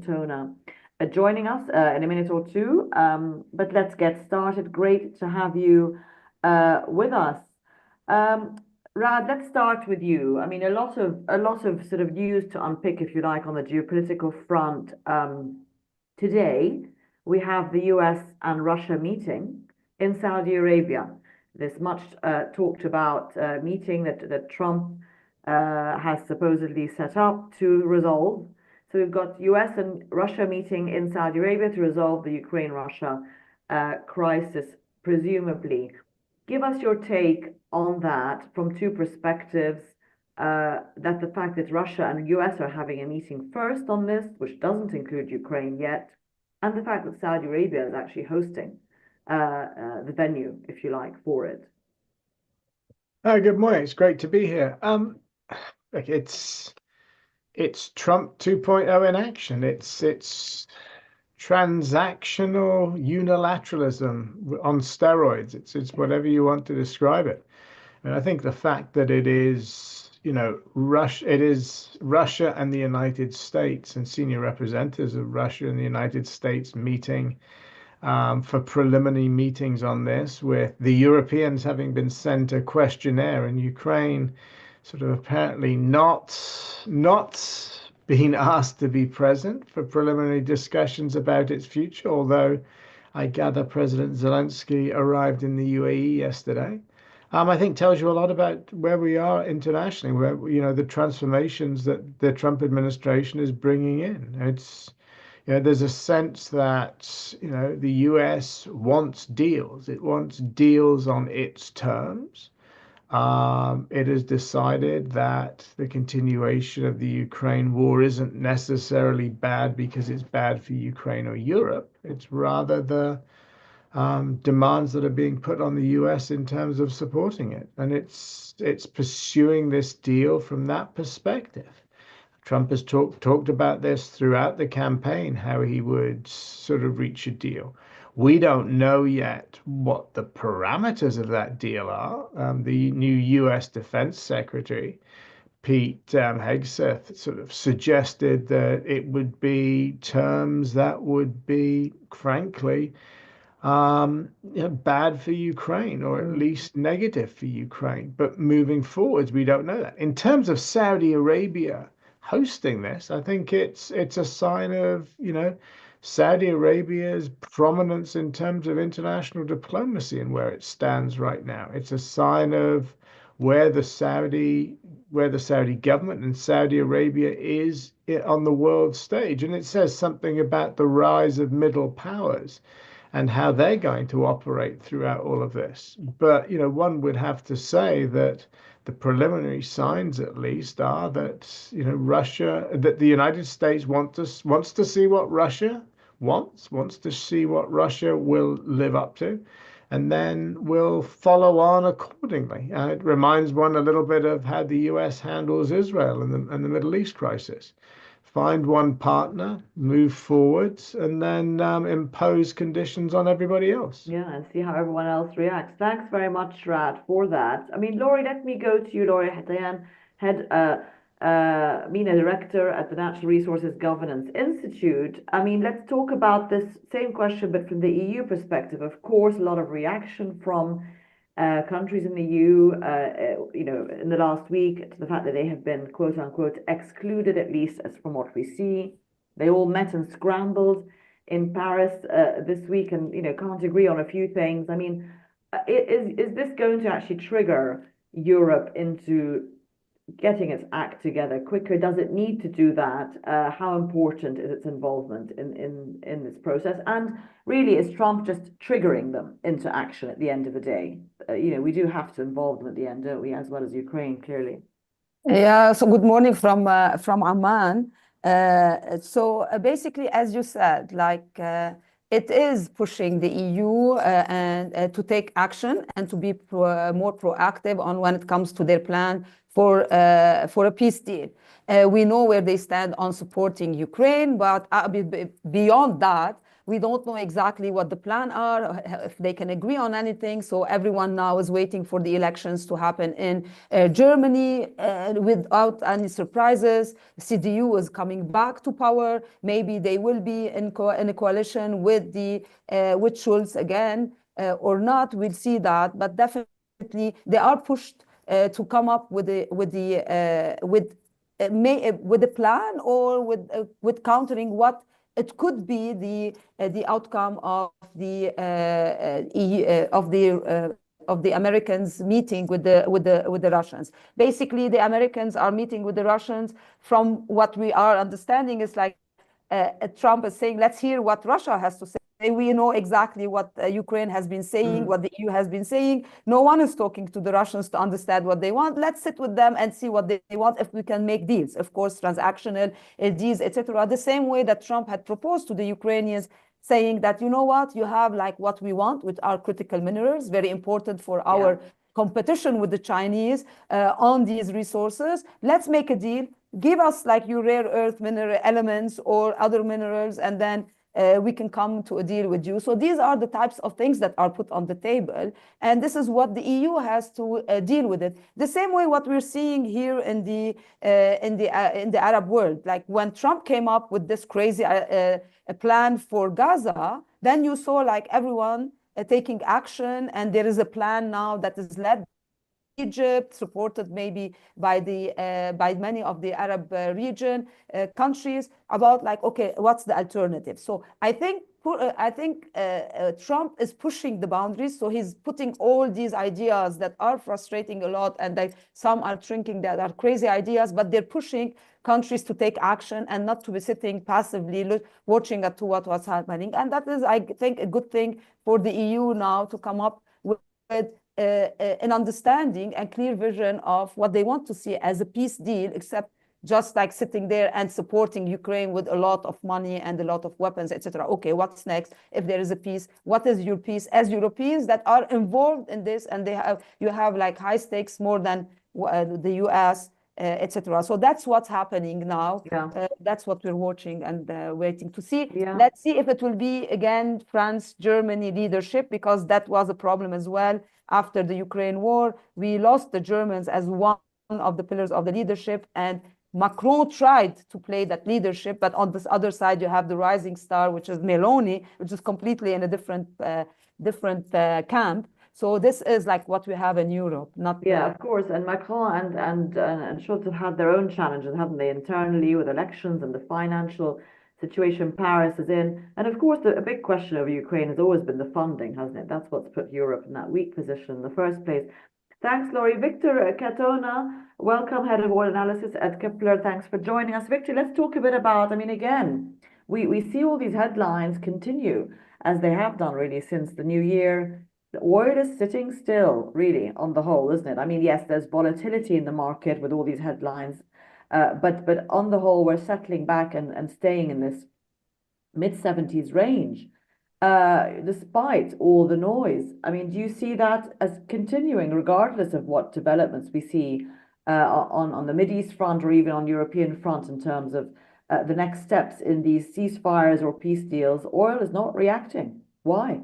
Tona joining us in a minute or two. But let's get started. Great to have you with us. Rad, let's start with you. I mean, a lot of sort of news to unpick, if you like, on the geopolitical front. Today, we have the US and Russia meeting in Saudi Arabia. This much talked about meeting that Trump has supposedly set up to resolve. So we've got US and Russia meeting in Saudi Arabia to resolve the Ukraine-Russia crisis, presumably. Give us your take on that from two perspectives. That the fact that Russia and US are having a meeting first on this, which doesn't include Ukraine yet, and the fact that Saudi Arabia is actually hosting the venue, if you like, for it. Good morning. It's great to be here. Look, it's Trump 2.0 in action. It's transactional unilateralism on steroids. It's whatever you want to describe it. And I think the fact that it is, Russia and the United States and senior representatives of Russia and the United States meeting for preliminary meetings on this, with the Europeans having been sent a questionnaire and Ukraine sort of apparently not being asked to be present for preliminary discussions about its future, although I gather President Zelensky arrived in the UAE yesterday. I think tells you a lot about where we are internationally, where, the transformations that the Trump administration is bringing in. There's a sense that, the US wants deals. It wants deals on its terms. It has decided that the continuation of the Ukraine war isn't necessarily bad because it's bad for Ukraine or Europe. It's rather the demands that are being put on the US in terms of supporting it. And it's pursuing this deal from that perspective. Trump has talked about this throughout the campaign, how he would sort of reach a deal. We don't know yet what the parameters of that deal are. The new US Defense Secretary, Pete Hegseth, sort of suggested that it would be terms that would be, frankly, bad for Ukraine, or at least negative for Ukraine. But moving forwards, we don't know that. In terms of Saudi Arabia hosting this, I think it's a sign of, Saudi Arabia's prominence in terms of international diplomacy and where it stands right now. It's a sign of where the Saudi government and Saudi Arabia is on the world stage. And it says something about the rise of middle powers and how they're going to operate throughout all of this. But, one would have to say that the preliminary signs, at least, are that, that the United States wants to see what Russia wants to see what Russia will live up to, and then will follow on accordingly. It reminds one a little bit of how the US handles Israel and the Middle East crisis. Find one partner, move forwards, and then impose conditions on everybody else. Yeah, and see how everyone else reacts. Thanks very much, Rad, for that. I mean, Laurie, let me go to you, Laurie Hatayan, MENA Director at the Natural Resources Governance Institute. I mean, let's talk about this same question, but from the EU perspective. Of course, a lot of reaction from countries in the EU, in the last week, to the fact that they have been, quote unquote, excluded, at least as from what we see. They all met and scrambled in Paris this week and, can't agree on a few things. I mean, is this going to actually trigger Europe into getting its act together quicker? Does it need to do that? How important is its involvement in this process? And really, is Trump just triggering them into action at the end of the day? We do have to involve them at the end, don't we, as well as Ukraine, clearly. Yeah, so good morning from Amman. Basically, as you said, it is pushing the EU and to take action and to be more proactive on when it comes to their plan for a peace deal. We know where they stand on supporting Ukraine, but beyond that, We don't know exactly what the plan are, if they can agree on anything. So everyone now is waiting for the elections to happen in Germany without any surprises. CDU is coming back to power. Maybe they will be in a coalition with with Schulz again or not. We'll see that, but definitely they are pushed to come up with a plan or with countering what it could be the outcome of the of the Americans meeting with the Russians. Basically, the Americans are meeting with the Russians. From what we are understanding, is like Trump is saying, let's hear what Russia has to say. We know exactly what Ukraine has been saying, what the EU has been saying. No one is talking to the Russians to understand what they want. Let's sit with them and see what they want, if we can make deals, of course, transactional deals, etc. The same way that Trump had proposed to the Ukrainians, saying that, you know what, you have like what we want with our critical minerals, very important for our competition with the Chinese on these resources. Let's make a deal. Give us like your rare earth mineral elements or other minerals, and then we can come to a deal with you. So these are the types of things that are put on the table, and this is what the EU has to deal with it. The same way what we're seeing here in the Arab world, like when Trump came up with this crazy plan for Gaza, then you saw like everyone taking action, and there is a plan now that is led Egypt, supported maybe by many of the Arab region countries, about like, okay, what's the alternative? So I think Trump is pushing the boundaries. So he's putting all these ideas that are frustrating a lot, and some are shrinking, that are crazy ideas, but they're pushing countries to take action and not to be sitting passively watching at what was happening. And that is, I think, a good thing for the EU now to come up with an understanding and clear vision of what they want to see as a peace deal, except just like sitting there and supporting Ukraine with a lot of money and a lot of weapons, etc. Okay, what's next? If there is a peace, what is your peace? As Europeans that are involved in this, and you have like high stakes more than the US, etc. So that's what's happening now. That's what we're watching and waiting to see. Let's see if it will be again France, Germany leadership, because that was a problem as well. After the Ukraine war, we lost the Germans as one of the pillars of the leadership, and Macron tried to play that leadership, but on this other side, you have the rising star, which is Meloni, which is completely in a different camp. So this is like what we have in Europe, not of course. And Macron and Scholz have had their own challenges, haven't they, internally with elections and the financial situation Paris is in. And of course, a big question over Ukraine has always been the funding, hasn't it? That's what's put Europe in that weak position in the first place. Thanks, Laurie. Victor Katona, welcome, Head of Oil Analysis at Kepler. Thanks for joining us. Victor, let's talk a bit about, I mean, again, we see all these headlines continue, as they have done really since the new year. The oil is sitting still, really, on the whole, isn't it? I mean, yes, there's volatility in the market with all these headlines, but on the whole, we're settling back and staying in this mid-70s range, despite all the noise. I mean, do you see that as continuing, regardless of what developments we see on the Mideast front or even on European front in terms of the next steps in these ceasefires or peace deals? Oil is not reacting. Why?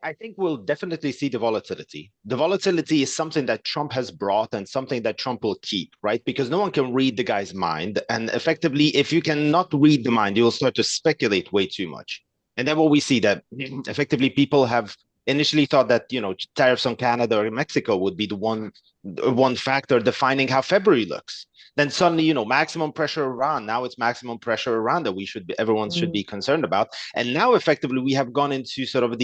I think we'll definitely see the volatility. The volatility is something that Trump has brought and something that Trump will keep, right? Because no one can read the guy's mind. And effectively, if you cannot read the mind, you'll start to speculate way too much. And then what we see that effectively people have initially thought that, you know, tariffs on Canada or Mexico would be the one factor defining how February looks. Then suddenly, you know, maximum pressure Iran. Now it's maximum pressure Iran that everyone should be concerned about. And now effectively we have gone into sort of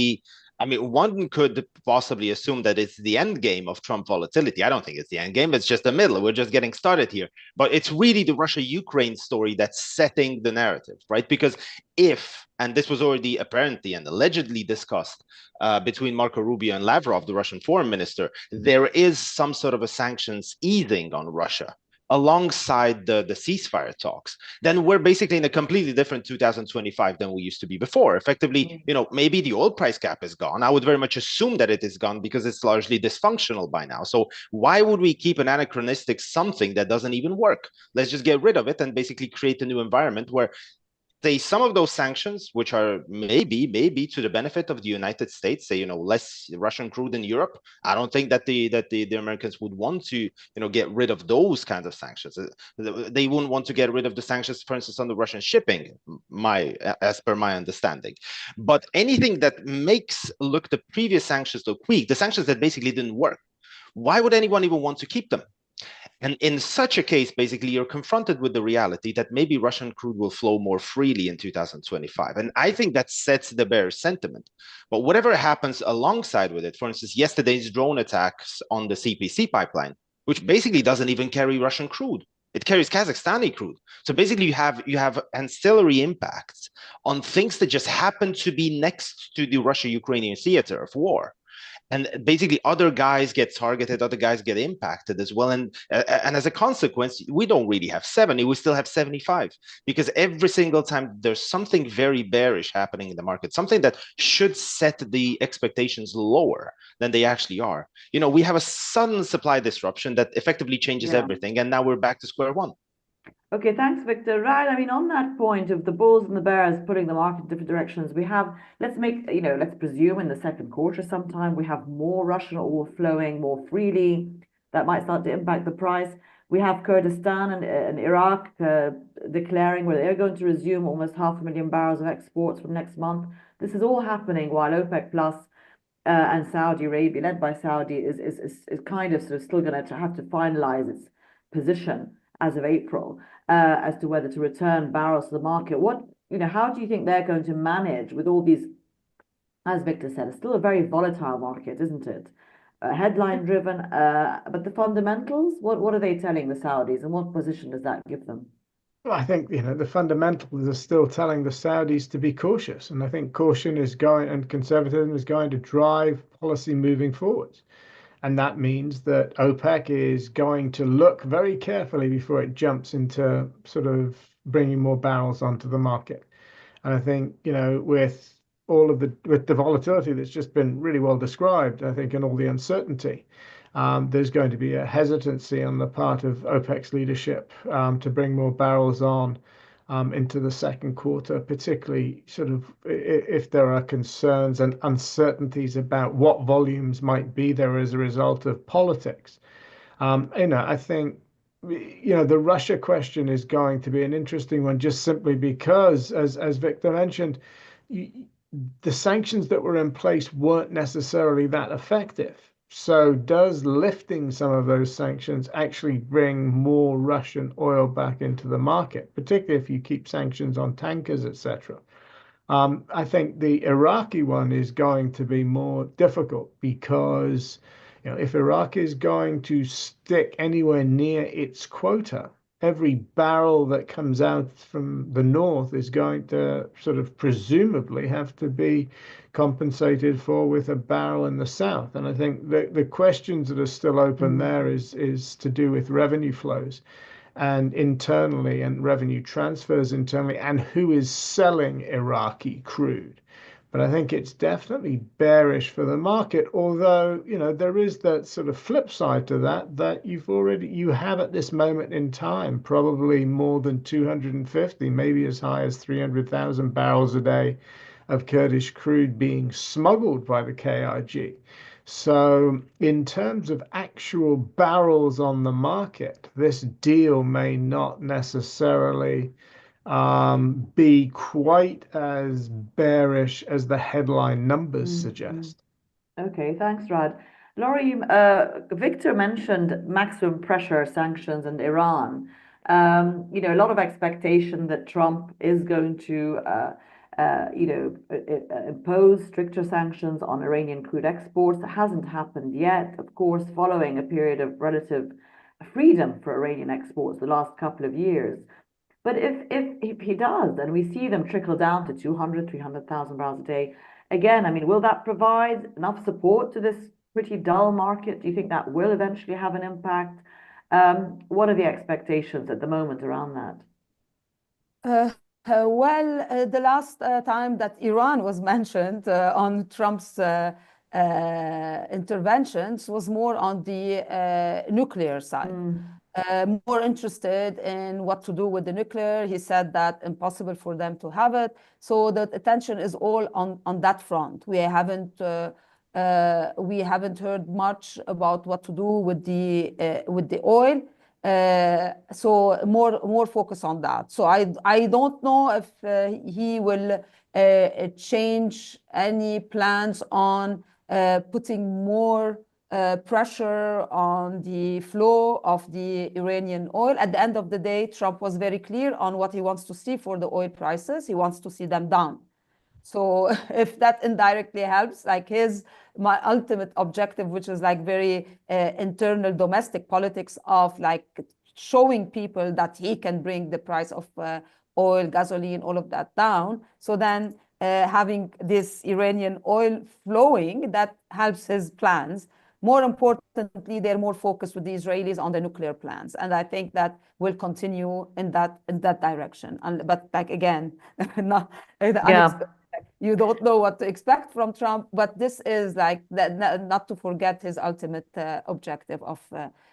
one could possibly assume that it's the end game of Trump volatility. I don't think it's the end game. It's just the middle. We're just getting started here. But it's really the Russia-Ukraine story that's setting the narrative, right? Because and this was already apparently and allegedly discussed between Marco Rubio and Lavrov, the Russian foreign minister, there is some sort of a sanctions easing on Russia alongside the ceasefire talks, then we're basically in a completely different 2025 than we used to be before. Effectively, you know, maybe the oil price cap is gone. I would very much assume that it is gone because it's largely dysfunctional by now. So why would we keep an anachronistic something that doesn't even work? Let's just get rid of it and basically create a new environment where say some of those sanctions, which are maybe to the benefit of the United States, say, less Russian crude in Europe. I don't think that the Americans would want to, get rid of those kinds of sanctions. They wouldn't want to get rid of the sanctions, for instance, on the Russian shipping, as per my understanding. But anything that makes look the previous sanctions look weak, the sanctions that basically didn't work, why would anyone even want to keep them? And in such a case, basically, you're confronted with the reality that maybe Russian crude will flow more freely in 2025. And I think that sets the bearish sentiment. But whatever happens alongside with it, for instance, yesterday's drone attacks on the CPC pipeline, which basically doesn't even carry Russian crude. It carries Kazakhstani crude. So basically, you have ancillary impacts on things that just happen to be next to the Russia-Ukrainian theater of war. And basically other guys get targeted, other guys get impacted as well. And as a consequence, we don't really have 70, we still have 75, because every single time there's something very bearish happening in the market, something that should set the expectations lower than they actually are. We have a sudden supply disruption that effectively changes everything. And now we're back to square one. Okay, thanks, Victor. Right, I mean, on that point of the bulls and the bears putting the market in different directions, we have, let's presume in the second quarter sometime, we have more Russian oil flowing more freely. That might start to impact the price. We have Kurdistan and Iraq declaring where they're going to resume almost 500,000 barrels of exports from next month. This is all happening while OPEC Plus and Saudi Arabia, led by Saudi, is kind of sort of still going to have to finalize its position as of April, as to whether to return barrels to the market. How do you think they're going to manage with all these, as Victor said, it's still a very volatile market, isn't it? Headline driven, but the fundamentals, what are they telling the Saudis, and what position does that give them? Well, I think, the fundamentals are still telling the Saudis to be cautious. And I think caution and conservatism is going to drive policy moving forwards. And that means that OPEC is going to look very carefully before it jumps into sort of bringing more barrels onto the market. And I think, with the volatility that's just been really well described, I think, and all the uncertainty, there's going to be a hesitancy on the part of OPEC's leadership to bring more barrels on into the second quarter, particularly sort of if there are concerns and uncertainties about what volumes might be there as a result of politics. I think, the Russia question is going to be an interesting one, just simply because, as Victor mentioned, the sanctions that were in place weren't necessarily that effective. So does lifting some of those sanctions actually bring more Russian oil back into the market, particularly if you keep sanctions on tankers, etc.? I think the Iraqi one is going to be more difficult because, if Iraq is going to stick anywhere near its quota, every barrel that comes out from the north is going to sort of presumably have to be compensated for with a barrel in the south. And I think the questions that are still open there is to do with revenue flows and internally, and revenue transfers internally, and who is selling Iraqi crude. But I think it's definitely bearish for the market, although, there is that sort of flip side to that you have at this moment in time probably more than 250, maybe as high as 300,000 barrels a day of Kurdish crude being smuggled by the KRG. So in terms of actual barrels on the market, this deal may not necessarily be quite as bearish as the headline numbers suggest. Okay, thanks, Rad. Laurie, Victor mentioned maximum pressure sanctions and Iran. A lot of expectation that Trump is going to impose stricter sanctions on Iranian crude exports. It hasn't happened yet, of course, following a period of relative freedom for Iranian exports the last couple of years. But if he does, and we see them trickle down to 200, 300,000 barrels a day, again, I mean, will that provide enough support to this pretty dull market? Do you think that will eventually have an impact? What are the expectations at the moment around that? The last time that Iran was mentioned on Trump's interventions was more on the nuclear side. More interested in what to do with the nuclear. He said that impossible for them to have it. So the attention is all on that front. We haven't heard much about what to do with the oil. So more focus on that. So I don't know if he will change any plans on putting more pressure on the flow of the Iranian oil. At the end of the day, Trump was very clear on what he wants to see for the oil prices. He wants to see them down. So if that indirectly helps, like my ultimate objective, which is like very internal domestic politics of like showing people that he can bring the price of oil, gasoline, all of that down. So then having this Iranian oil flowing, that helps his plans. More importantly, they're more focused with the Israelis on the nuclear plans. And I think that will continue in that direction. But like, again, not unexpected. You don't know what to expect from Trump, but this is like not to forget his ultimate objective of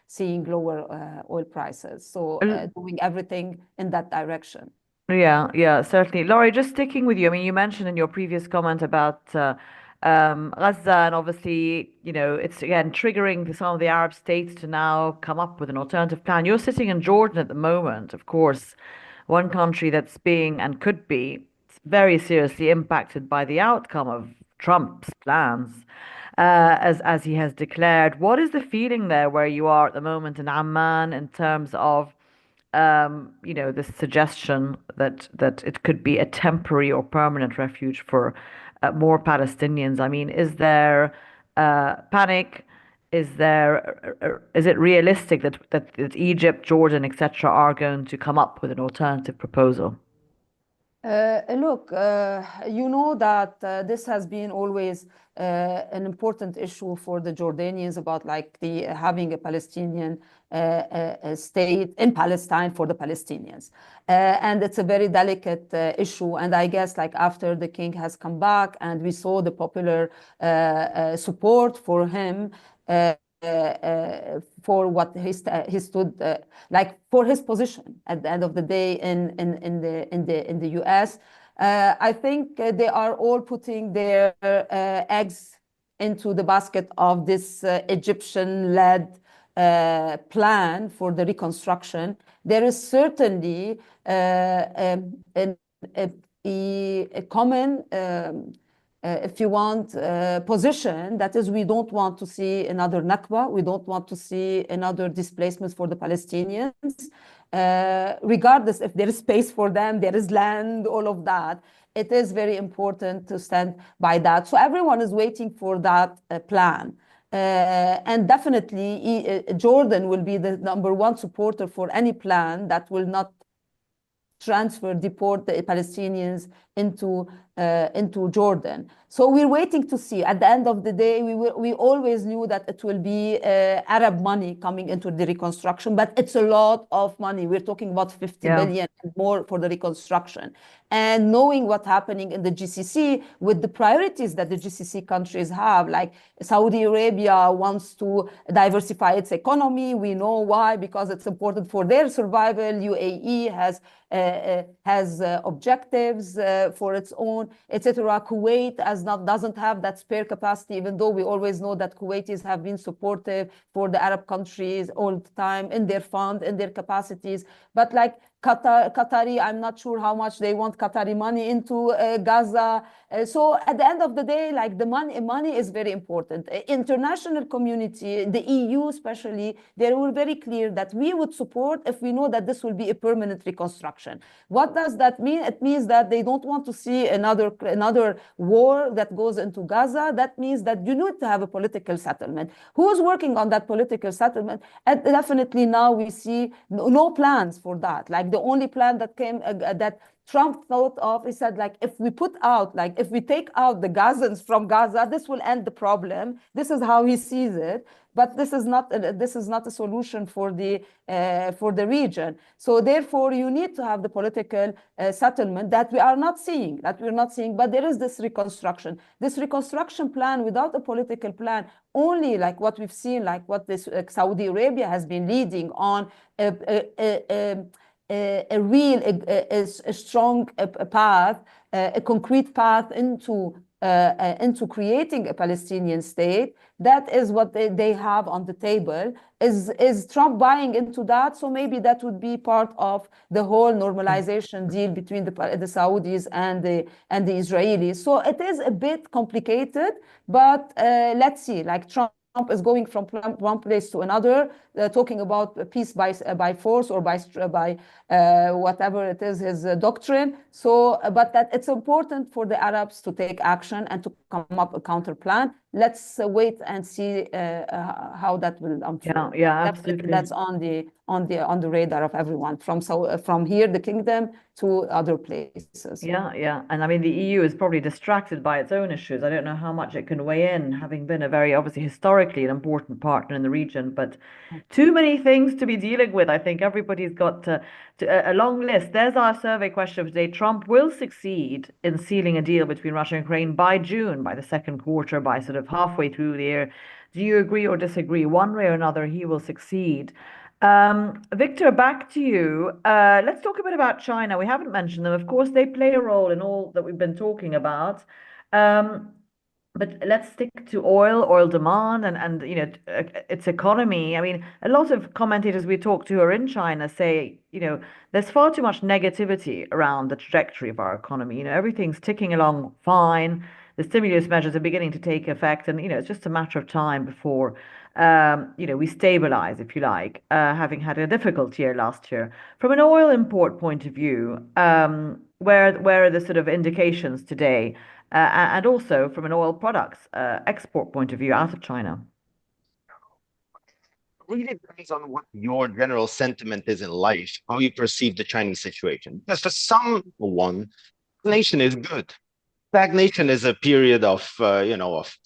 seeing lower oil prices. So doing everything in that direction. Yeah, certainly. Laurie, just sticking with you. I mean, you mentioned in your previous comment about Gaza, and obviously, it's again triggering some of the Arab states to now come up with an alternative plan. You're sitting in Jordan at the moment, of course, one country that's being and could be very seriously impacted by the outcome of Trump's plans, as he has declared. What is the feeling there where you are at the moment in Amman in terms of this suggestion that it could be a temporary or permanent refuge for more Palestinians? I mean, is there panic? Is it realistic that Egypt, Jordan, etc., are going to come up with an alternative proposal? Look, you know that this has been always an important issue for the Jordanians about like having a Palestinian state in Palestine for the Palestinians. And it's a very delicate issue. And I guess like after the king has come back and we saw the popular support for him, for what he stood like for his position at the end of the day in the US. I think they are all putting their eggs into the basket of this Egyptian-led plan for the reconstruction. There is certainly a common if you want, position, that is, we don't want to see another Nakba. We don't want to see another displacement for the Palestinians. Regardless if there is space for them, there is land, all of that. It is very important to stand by that. So everyone is waiting for that plan. And definitely Jordan will be the #1 supporter for any plan that will not deport the Palestinians into Jordan. So we're waiting to see. At the end of the day, we always knew that it will be Arab money coming into the reconstruction, but it's a lot of money. We're talking about 50 billion and more for the reconstruction. And knowing what's happening in the GCC with the priorities that the GCC countries have, like Saudi Arabia wants to diversify its economy. We know why, because it's important for their survival. UAE has objectives for its own, etc. Kuwait doesn't have that spare capacity, even though we always know that Kuwaitis have been supportive for the Arab countries all the time in their fund, in their capacities. But like Qatari, I'm not sure how much they want Qatari money into Gaza. So at the end of the day, like the money is very important. International community, the EU especially, they were very clear that we would support if we know that this will be a permanent reconstruction. What does that mean? It means that they don't want to see another war that goes into Gaza. That means that you need to have a political settlement. Who's working on that political settlement? And definitely now we see no plans for that. Like the only plan that came that Trump thought of, he said, like, if we take out the Gazans from Gaza, this will end the problem. This is how he sees it. but this is not a solution for the region. So therefore, you need to have the political settlement that we are not seeing, but there is this reconstruction. This reconstruction plan without a political plan, only like what we've seen, like what this Saudi Arabia has been leading on a real, a strong path, a concrete path into creating a Palestinian state. That is what they have on the table. Is Trump buying into that? So maybe that would be part of the whole normalization deal between the Saudis and the Israelis. So it is a bit complicated, but let's see. Like Trump is going from one place to another, talking about peace by force or by whatever it is, his doctrine. So, but that it's important for the Arabs to take action and to come up a counter plan. Let's wait and see how that will unfold. Yeah, absolutely. That's on the radar of everyone, from here, the kingdom, to other places. Yeah. And I mean, the EU is probably distracted by its own issues. I don't know how much it can weigh in, having been a very, obviously, historically an important partner in the region, but too many things to be dealing with. I think everybody's got a long list. There's our survey question of today. Trump will succeed in sealing a deal between Russia and Ukraine by June, by the second quarter, by sort of halfway through the year. Do you agree or disagree? One way or another, he will succeed. Victor, back to you. Let's talk a bit about China. We haven't mentioned them. Of course, they play a role in all that we've been talking about. But let's stick to oil demand and its economy. I mean, a lot of commentators we talk to who are in China say, there's far too much negativity around the trajectory of our economy. Everything's ticking along fine. The stimulus measures are beginning to take effect, and it's just a matter of time before we stabilize, if you like, having had a difficult year last year. From an oil import point of view, where are the sort of indications today? And also from an oil products export point of view out of China? It really depends on what your general sentiment is in life, how you perceive the Chinese situation. Because for someone, nation is good. Stagnation is a period of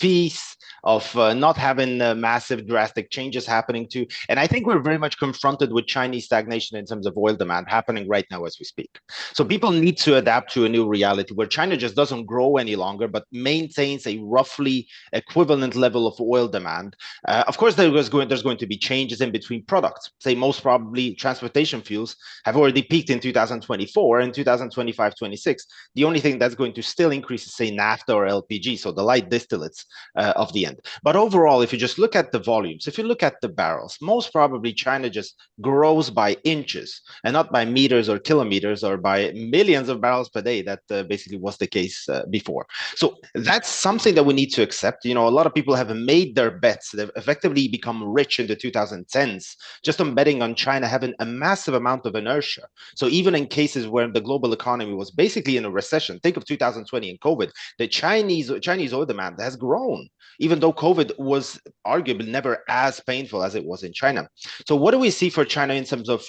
peace, of not having massive drastic changes happening too. And I think we're very much confronted with Chinese stagnation in terms of oil demand happening right now as we speak. So people need to adapt to a new reality where China just doesn't grow any longer, but maintains a roughly equivalent level of oil demand. Of course, there's going to be changes in between products. Say most probably transportation fuels have already peaked in 2024 and 2025-26. The only thing that's going to still increase is, say, naphtha or LPG, so the light distillates of the end. But overall, if you just look at the volumes, if you look at the barrels, most probably China just grows by inches and not by meters or kilometers or by millions of barrels per day. That basically was the case before. So that's something that we need to accept. A lot of people have made their bets. They've effectively become rich in the 2010s just on betting on China having a massive amount of inertia. So even in cases where the global economy was basically in a recession, think of 2020 and COVID, the Chinese oil demand has grown, even though COVID was arguably never as painful as it was in China. So what do we see for China in terms of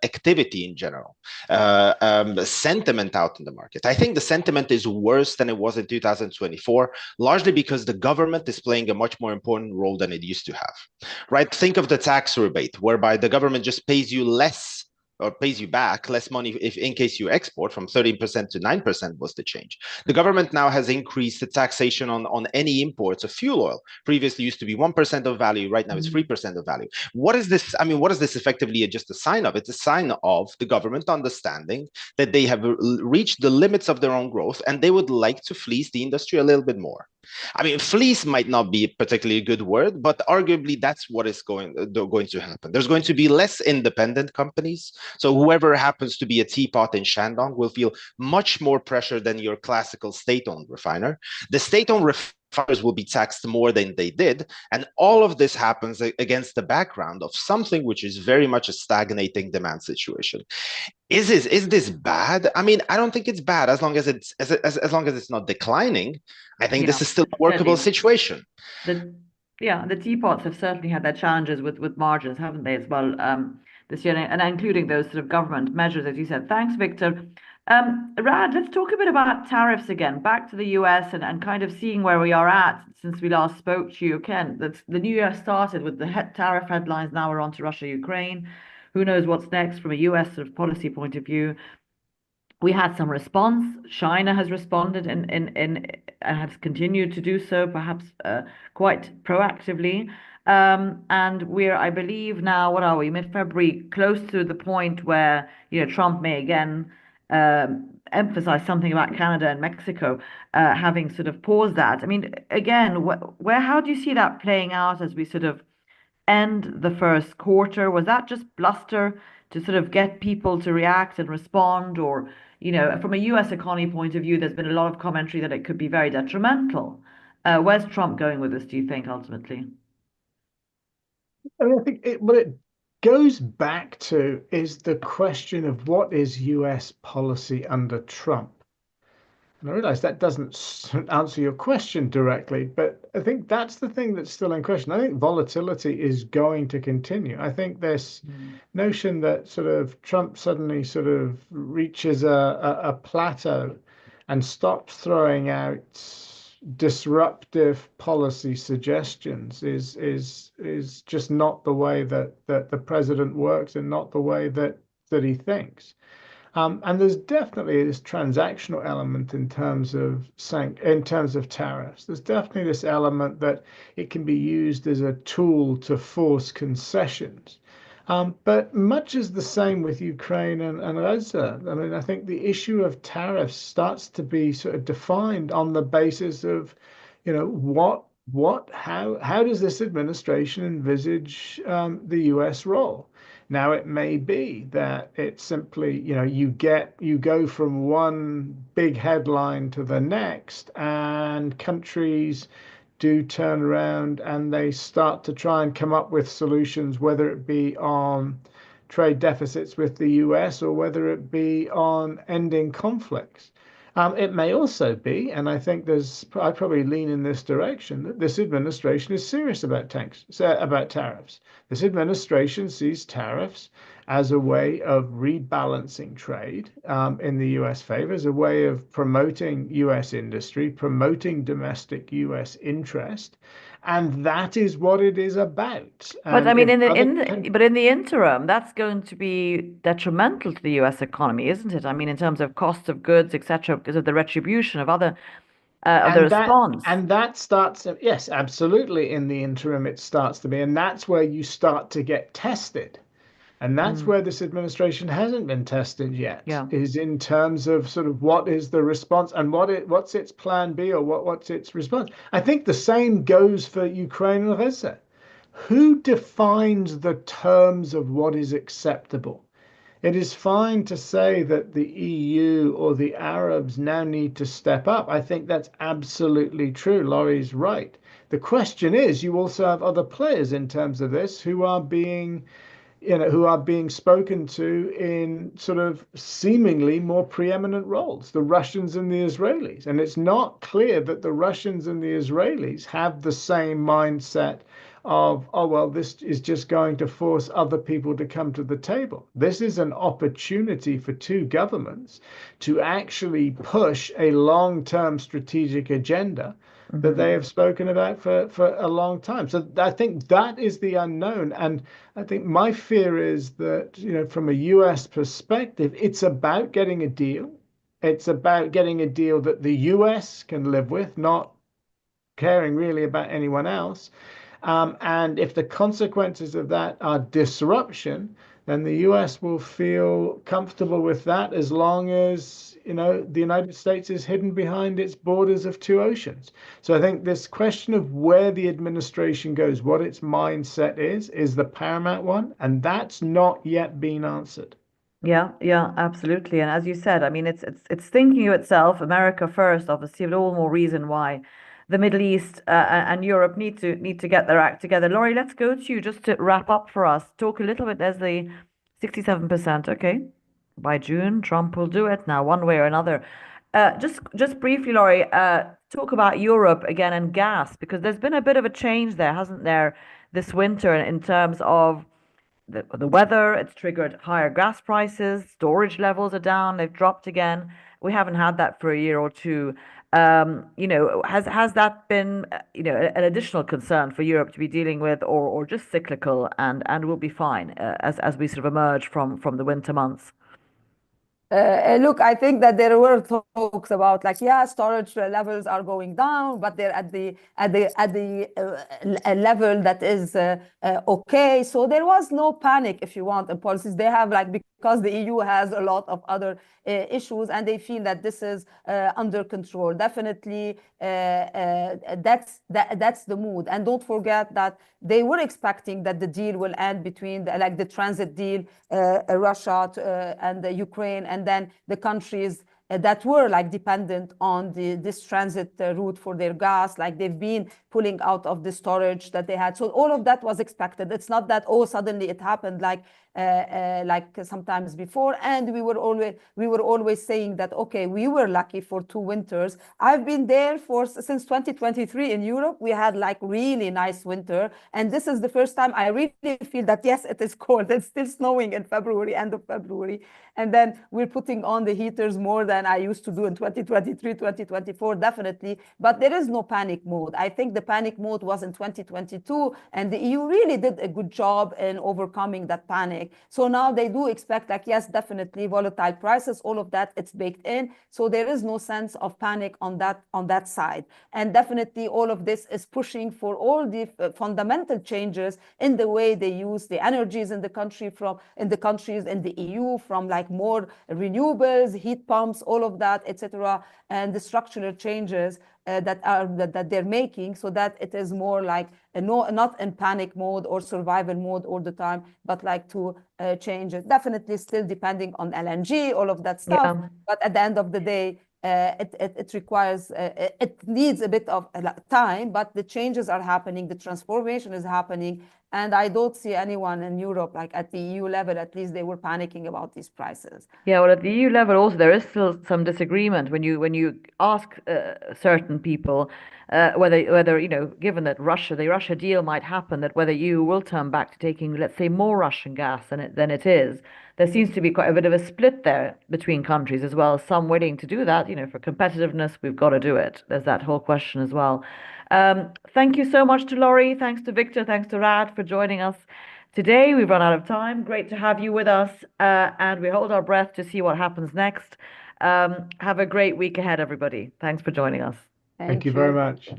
activity in general, sentiment out in the market? I think the sentiment is worse than it was in 2024, largely because the government is playing a much more important role than it used to have, right? Think of the tax rebate, whereby the government just pays you less or pays you back less money if in case you export. From 13% to 9% was the change. The government now has increased the taxation on any imports of fuel oil. Previously used to be 1% of value, right now it's 3% of value. What is this? I mean, what is this effectively just a sign of? It's a sign of the government understanding that they have reached the limits of their own growth and they would like to fleece the industry a little bit more. I mean, fleece might not be a particularly good word, but arguably that's what is going to happen. There's going to be less independent companies. So whoever happens to be a teapot in Shandong will feel much more pressure than your classical state-owned refiner. The state-owned refiners will be taxed more than they did. And all of this happens against the background of something which is very much a stagnating demand situation. Is this bad? I mean, I don't think it's bad as long as it's not declining. I think this is still a workable situation. The teapots have certainly had their challenges with margins, haven't they, as well, this year, and including those sort of government measures, as you said. Thanks, Victor. Rad, let's talk a bit about tariffs again. Back to the US and kind of seeing where we are at since we last spoke to you. Again, the new year started with the tariff headlines. Now we're on to Russia, Ukraine. Who knows what's next from a US sort of policy point of view? We had some response. China has responded and has continued to do so, perhaps quite proactively. And we're, I believe now, what are we, mid-February, close to the point where, Trump may again emphasize something about Canada and Mexico, having sort of paused that. I mean, again, how do you see that playing out as we sort of end the first quarter? Was that just bluster to sort of get people to react and respond? Or, from a US economy point of view, there's been a lot of commentary that it could be very detrimental. Where's Trump going with this, do you think, ultimately? I mean, I think what it goes back to is the question of what is US policy under Trump. And I realize that doesn't answer your question directly, but I think that's the thing that's still in question. I think volatility is going to continue. I think this notion that sort of Trump suddenly sort of reaches a plateau and stops throwing out disruptive policy suggestions is just not the way that the president works and not the way that he thinks. And there's definitely this transactional element in terms of tariffs. There's definitely this element that it can be used as a tool to force concessions. But much is the same with Ukraine and Gaza. I mean, I think the issue of tariffs starts to be sort of defined on the basis of, how does this administration envisage the US role? Now, it may be that it's simply, you go from one big headline to the next, and countries do turn around and they start to try and come up with solutions, whether it be on trade deficits with the US or whether it be on ending conflicts. It may also be, and I think I probably lean in this direction, that this administration is serious about tariffs. This administration sees tariffs as a way of rebalancing trade in the US favor, as a way of promoting US industry, promoting domestic US interest. And that is what it is about. But I mean, And in the interim, that's going to be detrimental to the US economy, isn't it? I mean, in terms of cost of goods, etc., because of the retribution of the response. And that starts, yes, absolutely. In the interim, it starts to be, and that's where you start to get tested. And that's where this administration hasn't been tested yet, is in terms of sort of what is the response and what's its plan B, or what's its response. I think the same goes for Ukraine and Gaza. Who defines the terms of what is acceptable? It is fine to say that the EU or the Arabs now need to step up. I think that's absolutely true. Laurie's right. The question is, you also have other players in terms of this who are being spoken to in sort of seemingly more preeminent roles, the Russians and the Israelis. And it's not clear that the Russians and the Israelis have the same mindset of, oh, well, this is just going to force other people to come to the table. This is an opportunity for two governments to actually push a long-term strategic agenda that they have spoken about for a long time. So I think that is the unknown. And I think my fear is that, from a US perspective, it's about getting a deal. It's about getting a deal that the US can live with, not caring really about anyone else. And if the consequences of that are disruption, then the US will feel comfortable with that, as long as, the United States is hidden behind its borders of two oceans. So I think this question of where the administration goes, what its mindset is the paramount one. And that's not yet been answered. Yeah, absolutely. And as you said, I mean, it's thinking of itself, America first, obviously, but all more reason why the Middle East and Europe need to get their act together. Laurie, let's go to you just to wrap up for us. Talk a little bit. There's the 67%. Okay, by June, Trump will do it now, one way or another. Just briefly, Laurie, talk about Europe again and gas, because there's been a bit of a change there, hasn't there, this winter, in terms of the weather, it's triggered higher gas prices, storage levels are down, they've dropped again. We haven't had that for a year or two. Has that been an additional concern for Europe to be dealing with, or just cyclical and we'll be fine as we sort of emerge from the winter months? Look, I think that there were talks about like, yeah, storage levels are going down, but they're at the level that is okay. So there was no panic, if you want, in policies. They have like, because the EU has a lot of other issues, and they feel that this is under control. Definitely, that's the mood. And don't forget that they were expecting that the deal will end between the transit deal, Russia and Ukraine, and then the countries that were like dependent on this transit route for their gas, like they've been pulling out of the storage that they had. So all of that was expected. It's not that, oh, suddenly it happened like sometimes before. And we were always saying that, okay, we were lucky for 2 winters. I've been there since 2023 in Europe. We had like really nice winter. And this is the first time I really feel that, yes, it is cold. It's still snowing in February, end of February. And then we're putting on the heaters more than I used to do in 2023, 2024, definitely. But there is no panic mode. I think the panic mode was in 2022, and the EU really did a good job in overcoming that panic. So now they do expect, like, yes, definitely volatile prices, all of that, it's baked in. So there is no sense of panic on that side. And definitely all of this is pushing for all the fundamental changes in the way they use the energies in the countries in the EU, from like more renewables, heat pumps, all of that, etc., and the structural changes that they're making, so that it is more like not in panic mode or survival mode all the time, but like to change it. Definitely still depending on LNG, all of that stuff. Yeah. But at the end of the day, it requires, it needs a bit of time, but the changes are happening, the transformation is happening. And I don't see anyone in Europe, like at the EU level, at least they were panicking about these prices. Yeah, well, at the EU level also there is still some disagreement when you ask certain people whether given that the Russia deal might happen, that whether EU will turn back to taking, let's say, more Russian gas than it is. There seems to be quite a bit of a split there between countries as well. Some willing to do that, for competitiveness, we've got to do it. There's that whole question as well. Thank you so much to Laurie. Thanks to Victor. Thanks to Rad for joining us today. We've run out of time. Great to have you with us, and we hold our breath to see what happens next. Have a great week ahead, everybody. Thanks for joining us. Thank you very much.